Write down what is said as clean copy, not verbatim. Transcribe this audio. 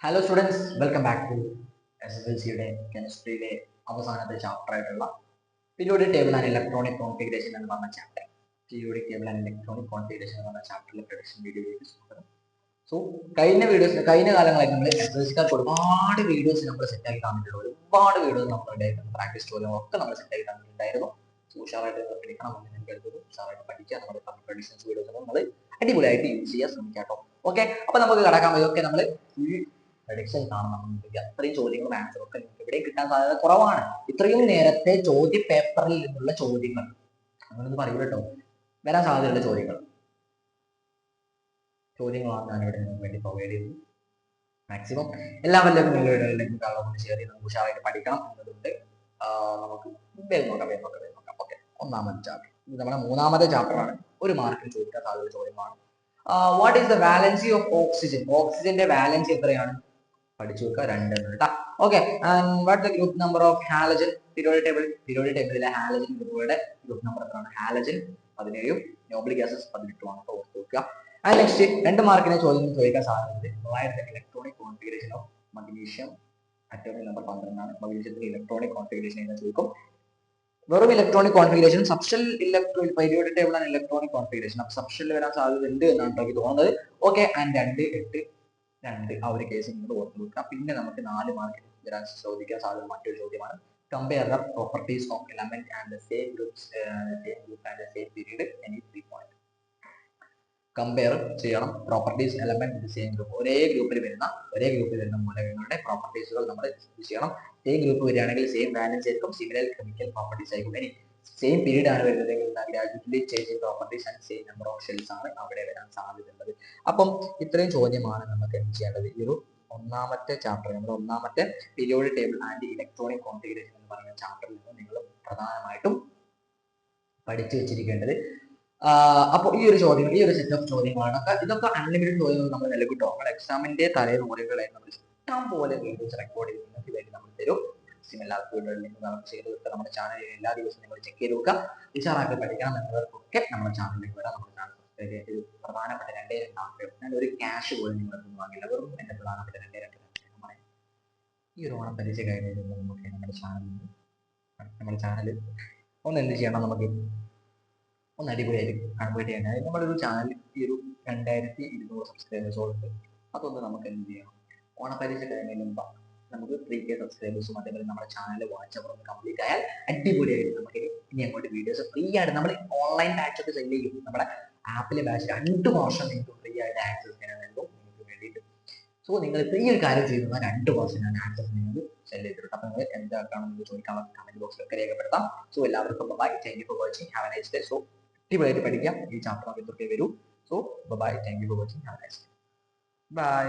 Hello students, welcome back to SSLCയുടെ കെമിസ്ട്രിയിലെ അവസാനത്തെ ചാപ്റ്റർ ആയിട്ടുള്ള periodic table and electronic configuration എന്ന് പറഞ്ഞ chapter. Periodic table and electronic configuration എന്ന് പറഞ്ഞ ചാപ്റ്ററിലെ പ്രൊഡക്ഷൻ വീഡിയോയിലേക്ക് സ്വാഗതം. സോ കഴിഞ്ഞ കാലങ്ങളായി നമ്മൾ SSLCക്കാർക്ക് ഒരുപാട് വീഡിയോസ് നമ്മൾ സെറ്റ് ആക്കി തന്നിട്ടുണ്ട്. ഒരുപാട് വീഡിയോസ് നമ്മുടെ പ്രാക്ടീസ് ചോദ്യങ്ങളൊക്കെ നമ്മൾ സെറ്റ് ആക്കി തന്നിട്ടുണ്ടായിരുന്നു. സോ ഉഷാറായിട്ട് പഠിക്കണം എന്ന് ഞാൻ കരുതുന്നു. ഉഷാറായിട്ട് പഠിക്കുക. നമ്മുടെ പ്രൊഡക്ഷൻസ് വീഡിയോസ് നമ്മൾ അടിപൊളിയായിട്ട് യൂസ് ചെയ്യാൻ ശ്രമിക്കാം കേട്ടോ. ഓക്കെ, അപ്പൊ നമുക്ക് കടക്കാം. ഇതൊക്കെ നമ്മൾ പ്രഡിക്ഷൻ കാണണം. അത്രയും ചോദ്യങ്ങളും ആൻസറും ഒക്കെ നിങ്ങൾക്ക് ഇവിടെ കിട്ടാൻ സാധ്യത കുറവാണ്. ഇത്രയും നേരത്തെ ചോദ്യ പേപ്പറിൽ നിന്നുള്ള ചോദ്യങ്ങൾ അങ്ങനൊന്ന് പറയൂ കേട്ടോ, വരാൻ സാധ്യതയുള്ള ചോദ്യങ്ങളാണ് ഞാനിവിടെ നിങ്ങൾക്ക് വേണ്ടി പ്രൊവൈഡ് ചെയ്തത്. മാക്സിമം എല്ലാവരിലേക്കും നിങ്ങളുടെ ഷെയർ ചെയ്ത് നമുക്ക് ഉഷാറായിട്ട് പഠിക്കണം എന്നതുകൊണ്ട് നമുക്ക് വേഗം നോക്കാം. ഓക്കെ, ഒന്നാമത്തെ ചാപ്റ്റർ, ഇത് നമ്മുടെ മൂന്നാമത്തെ ചാപ്റ്റർ ആണ്. ഒരു മാർക്കിൽ ചോദിക്കാൻ സാധ്യതയുള്ള ചോദ്യമാണ്. What is the valency of oxygen? ഓക്സിജന്റെ വാലൻസി എത്രയാണ്? പഠിച്ചു വെക്കുക, 2 okay. What the group number of halogen? Periodic ടേബിളിലെ ഹാലജൻ ഗ്രൂപ്പുകളുടെ ഗ്രൂപ്പ് നമ്പർ എത്രയാണ്? ഹാലജൻ 17, നോബിൾ ഗ്യാസസ് 18 ആണ്. ഓർത്ത് വെക്കുക. ആൻഡ് നെക്സ്റ്റ് 2 മാർക്കിനെ ചോദിക്കാൻ സാധ്യതയുണ്ട്. Electronic configuration of magnesium atomic number 12 ആണ്. മഗ്നീഷ്യത്തിന്റെ ഇലക്ട്രോണിക് കോൺഫിഗറേഷൻ എന്ന് ചോദിക്കും. വെറും electronic configuration, subshell periodic table ആണ് ഇലക്ട്രോണിക് കോൺഫിഗറേഷൻ. അപ്പൊ സബ്ഷനിൽ വരാൻ സാധ്യത ഉണ്ട് എന്നാണ് എനിക്ക് തോന്നുന്നത്. ഓക്കെ, ആൻഡ് 2, 8, 2 ആ ഒരു കേസ് നിങ്ങൾ ഓർത്ത് വെക്കുക. പിന്നെ നമുക്ക് 4 മാർക്കിന് വരാൻ ചോദിക്കാൻ സാധ്യത മറ്റൊരു ചോദ്യമാണ്. Compare the properties of element and the same group and the same period any 3 point. Compare ചെയ്യണം പ്രോപ്പർട്ടീസ് എലമെന്റ് സെയിം ഗ്രൂപ്പ്, ഒരേ ഗ്രൂപ്പിൽ വരുന്ന മൂലകങ്ങളുടെ പ്രോപ്പർട്ടീസുകൾ നമ്മൾ ചെയ്യണം. സെയിം ഗ്രൂപ്പ് വരികയാണെങ്കിൽ സെയിം വാലൻസ് ആയിരിക്കും, സിമിലർ കെമിക്കൽ പ്രോപ്പർട്ടീസ് ആയിരിക്കും. ഇനി സെയിം പീരീഡ് ആണ് വരുന്നതെങ്കിൽ gradually changing properties and same number of shells ആണ് അവിടെ വരാൻ സാധ്യതയുള്ളത്. അപ്പം ഇത്രയും ചോദ്യമാണ് നമുക്ക് എന്ത് ചെയ്യേണ്ടത്. ഈ ഒരു ഒന്നാമത്തെ ചാപ്റ്റർ, നമ്മുടെ ഒന്നാമത്തെ periodic table and electronic configuration എന്ന് പറയുന്ന ചാപ്റ്ററിൽ നിന്ന് നിങ്ങൾ പ്രധാനമായിട്ടും പഠിച്ചു വെച്ചിരിക്കേണ്ടത്. അപ്പോൾ ഈ ഒരു സെറ്റ് ഓഫ് ചോദ്യങ്ങളാണ്. ഇതൊക്കെ അൺലിമിറ്റഡ് ചോദ്യങ്ങൾ നമ്മൾ നൽകും കേട്ടോ. നമ്മൾ എക്സാമിന്റെ തലേമുറകളായി നമ്മൾ ഇഷ്ടം പോലെ വീഡിയോസ് റെക്കോർഡ് ചെയ്ത് നിങ്ങൾക്ക് വേണ്ടി നമ്മൾ തരും. എല്ലാവർക്കും വീഡിയോ നമുക്ക് ചെയ്ത് വെക്കുക. നമ്മുടെ ചാനലിൽ എല്ലാ ദിവസവും നിങ്ങൾ ചെക്ക് ചെയ്ത് വെക്കുക. ഉഷാറാക്കി പഠിക്കണം എന്നവർക്കൊക്കെ നമ്മുടെ ചാനലിലേക്ക് വരാം. നമ്മുടെ ചാനൽ സബ്സ്ക്രൈബ് ചെയ്ത് പ്രധാനപ്പെട്ട 2 ഞാൻ ഒരു ക്യാഷ് പോലും നിങ്ങളൊന്നും വാങ്ങില്ല. വെറും എന്റെ പ്രധാനപ്പെട്ട 2 ഈ ഒരു ഓണം പരീക്ഷ കഴിഞ്ഞ് നമുക്ക് നമ്മുടെ ചാനൽ ഒന്ന് എന്ത് ചെയ്യണം, നമുക്ക് ഒന്ന് അടിപൊളിയായിട്ട് കൺവേർട്ട് ചെയ്യാനായി നമ്മുടെ ഒരു ചാനൽ ഈ ഒരു 2200 സബ്സ്ക്രൈബേഴ്സോട് അതൊന്ന് നമുക്ക് എന്ത് ചെയ്യണം, ഓണപ്പരീക്ഷ കഴിഞ്ഞതിന് മുമ്പ് നമുക്ക് 3K സബ്സ്ക്രൈബേഴ്സും അതേപോലെ നമ്മുടെ ചാനൽ വാട്സ്ആപ്പ് ഒന്ന് കംപ്ലീറ്റ് ആയാൽ അടിപൊളിയായിട്ട് നമുക്ക് ഇനി അങ്ങോട്ട് വീഡിയോസ് ഫ്രീ ആയിട്ട് നമ്മൾ ഓൺലൈൻ ബാച്ച് ഒക്കെ സെല് ചെയ്യും. നമ്മുടെ ആപ്പിലെ ബാച്ച് 2 വർഷം നിങ്ങൾക്ക് ഫ്രീ ആയിട്ട് ആക്സസ് ചെയ്യാൻ നൽകും നിങ്ങൾക്ക് വേണ്ടിയിട്ട്. സോ നിങ്ങൾ ഈ ഒരു കാര്യം ചെയ്യുന്ന 2 വർഷം ഞാൻ ആക്സസ് നിങ്ങൾക്ക് സെല് ചെയ്തിട്ടുണ്ട്. അപ്പൊ നിങ്ങൾ എന്താക്കാണെന്ന് ചോദിക്കാൻ കമന്റ് ബോക്സിലൊക്കെ രേഖപ്പെടുത്താം. സോ എല്ലാവർക്കും bye, thank you for watching, have a nice day. So അടിപൊളിയായിട്ട് പഠിക്കാം. ഈ ചാപ്റ്റർ നമുക്ക് ഇതൊക്കെ വരൂ. So bye, thank you for watching, have a nice day. By.